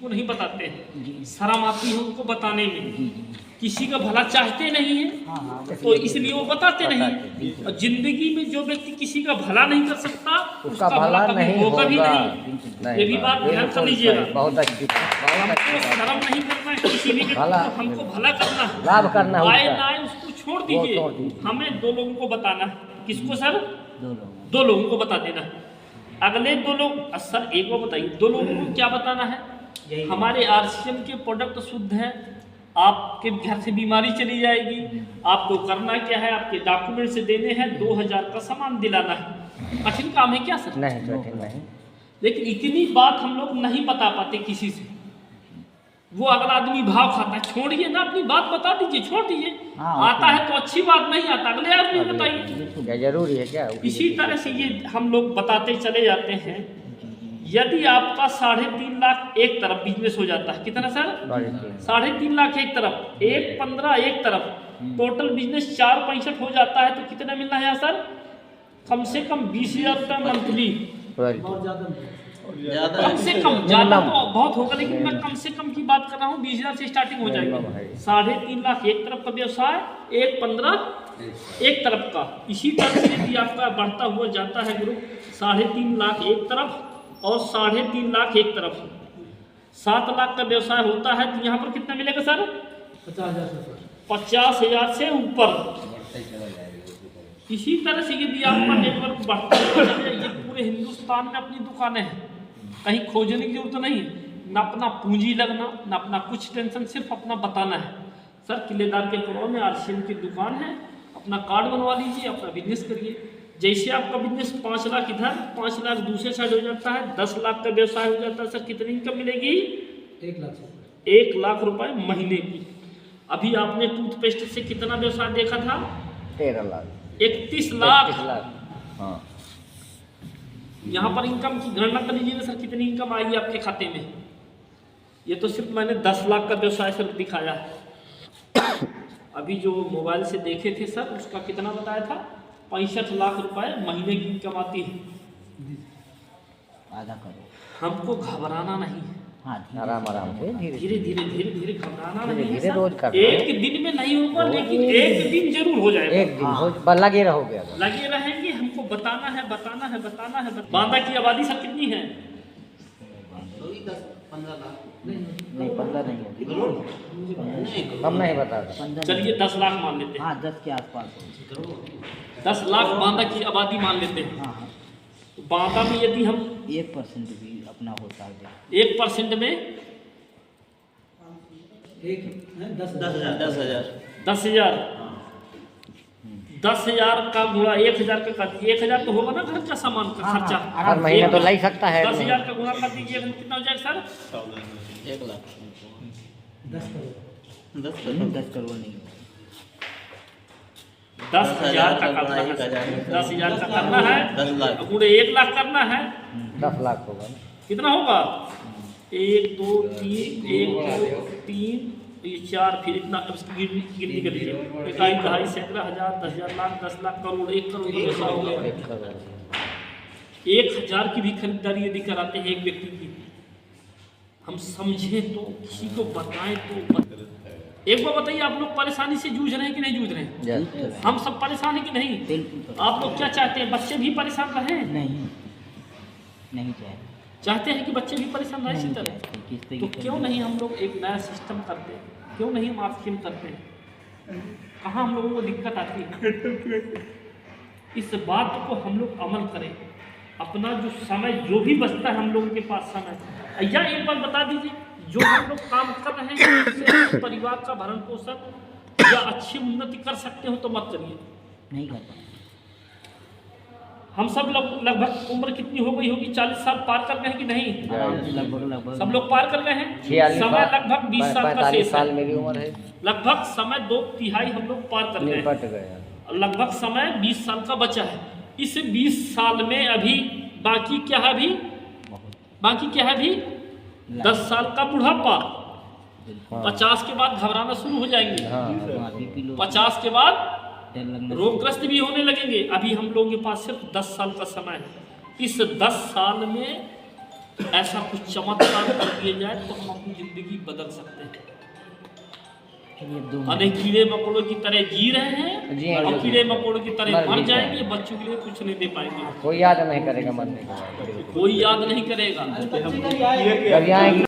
को नहीं बताते हैं, शर्म आती है उनको बताने में, किसी का भला चाहते नहीं है तो इसलिए वो बताते नहीं। और जिंदगी में जो व्यक्ति किसी का भला नहीं कर सकता उसका भला कभी होगा भी नहीं। ये भी बात ध्यान कर लीजिएगा। बहुत अच्छी हमको शर्म नहीं करना है किसी भी व्यक्ति को, हमको भला करना है, लाभ करना है आए उसका। ना आए उसको छोड़ दीजिए। हमें दो लोगों को बताना है। किसको सर? दो लोगों को बता देना। अगले दो लोग, सर एक को बताइए, दो लोगों को क्या बताना है? हमारे आरसीएम के प्रोडक्ट शुद्ध है, आपके घर से बीमारी चली जाएगी। आपको करना क्या है? आपके डॉक्यूमेंट से देने हैं, 2000 का सामान दिलाना है। कठिन काम है क्या सर? नहीं, कठिन नहीं। लेकिन इतनी बात हम लोग नहीं बता पाते किसी से। वो अगला आदमी भाव खाता है, छोड़िए ना, अपनी बात बता दीजिए, छोड़ दीजिए। आता है तो अच्छी बात, नहीं आता अगले आदमी बताइए। जरूरी है क्या? इसी तरह से ये हम लोग बताते चले जाते हैं। यदि आपका 3.5 लाख एक तरफ बिजनेस हो जाता है, कितना सर? 3.5 लाख एक तरफ, 1.15 एक तरफ, टोटल बिजनेस 4.65 हो जाता है तो कितना मिलना है सर? कम से कम 20,000 रुपये मंथली। कम से कम, ज़्यादा तो बहुत होगा लेकिन मैं कम से कम की बात कर रहा हूँ। 20,000 से स्टार्टिंग हो जाएगी। 3.5 लाख एक तरफ का व्यवसाय, 1.15 एक तरफ का। इसी तरह से यदि आपका बढ़ता हुआ जाता है ग्रुप, 3.5 लाख एक तरफ और 3.5 लाख एक तरफ, 7 लाख का व्यवसाय होता है तो यहाँ पर कितना मिलेगा सर? 50,000 से ऊपर। इसी तरह से यदि आपका नेटवर्क बढ़ता है, ये पूरे हिंदुस्तान में अपनी दुकानें हैं, कहीं खोजने की जरूरत नहीं, ना अपना पूंजी लगना, ना अपना कुछ टेंशन, सिर्फ अपना बताना है। सर किलेदार के पुराव में आरसीएम की दुकान है, अपना कार्ड बनवा लीजिए, अपना बिजनेस करिए। जैसे आपका बिजनेस 5 लाख इधर, 5 लाख दूसरे साइड हो जाता है, 10 लाख का व्यवसाय हो जाता है। सर कितनी इनकम मिलेगी? 1 लाख रुपए महीने की। अभी आपने टूथपेस्ट से कितना व्यवसाय देखा था? 13 लाख, 31 लाख। हाँ। यहाँ पर इनकम की गणना कर लीजिए सर, कितनी इनकम आएगी आपके खाते में। ये तो सिर्फ मैंने 10 लाख का व्यवसाय सर दिखाया है। अभी जो मोबाइल से देखे थे सर, उसका कितना बताया था? 65 लाख रुपए महीने की इनकम आती है। आधा करो, हमको घबराना नहीं है। आराम आराम से, धीरे धीरे घबराना नहीं है धीरे सर। रोज करना। एक दिन में नहीं होगा लेकिन एक दिन जरूर हो जाएगा। एक दिन हो, लगे रहोगे अगर। लगे रहेंगे। हमको बताना है, बताना है, बताना है। बांदा की आबादी सर कितनी है? 15 लाख नहीं, 15 नहीं होगी, हम नहीं बता सकते। चलिए 10 लाख मान लेते हैं। 10 के आसपास 10 लाख बांदा की आबादी मान लेते हैं। तो बांदा में यदि हम 1% भी अपना होता है, 1% में 10,000 10,000 का गुणा 1,000 का कर दीजिए। 1,000 तो होगा ना घर का सामान का खर्चा, हर महीने तो लग सकता है। 10,000 का गुणा कर दीजिए, कितना हो जाएगा सर? 1 लाख 10 करोड़ नहीं, 10,000 का करना है, 10,000 का करना है, 10 लाख पूरे 1 लाख करना है। 10 लाख होगा ना। कितना होगा? 1 2 3 1 2 3 ये 4, फिर इतना गिनती कर लीजिए। 1 2 सैकड़ा हजार, 10,000 लाख, 10 लाख करोड़, 1 करोड़ ऐसा हो गया। 1,000 की भी खरीदारी यदि कराते हैं एक व्यक्ति की, हम समझे तो, किसी को बताएं तो। एक बार बताइए, आप लोग परेशानी से जूझ रहे हैं कि नहीं जूझ रहे हैं? हम सब परेशान हैं कि नहीं? आप लोग क्या चाहते हैं? बच्चे भी परेशान रहें? नहीं चाहते हैं कि बच्चे भी परेशान रहें इसी तरह। तो क्यों नहीं हम लोग एक नया सिस्टम करते हैं? क्यों नहीं हम आरसीएम करते हैं? कहाँ हम लोगों को दिक्कत आती है? इस बात को हम लोग अमल करें। अपना जो समय जो भी बचता है हम लोगों के पास समय, या एक बार बता दीजिए, जो हम लोग काम कर रहे हैं उससे परिवार का भरण पोषण या अच्छी उन्नति कर सकते हो तो मत करिए। नहीं कर पाए। हम सब लोग लगभग उम्र कितनी हो गई होगी? 40 साल पार कर गए हैं कि नहीं? लगभग सब लोग पार कर गए हैं। समय लगभग 20 साल का शेष है। मेरी उम्र है। लगभग समय 2/3 हम लोग पार कर गए हैं। लगभग समय 20 साल का बचा है। इस 20 साल में अभी बाकी क्या है? बाकी क्या है? अभी 10 साल का बुढ़ापा। 50 के बाद घबराना शुरू हो जाएंगे। 50 के बाद रोगग्रस्त भी होने लगेंगे। अभी हम लोगों के पास सिर्फ 10 साल का समय है। इस 10 साल में ऐसा कुछ चमत्कार कर दिया जाए तो हम अपनी जिंदगी बदल सकते हैं। अनेक कीड़े मकोड़ों की तरह जी रहे हैं और कीड़े मकोड़ों की तरह मर जाएंगे, बच्चों के लिए कुछ नहीं दे पाएंगे। कोई याद नहीं करेगा मरने के बाद, कोई याद नहीं करेगा। कभी आएगी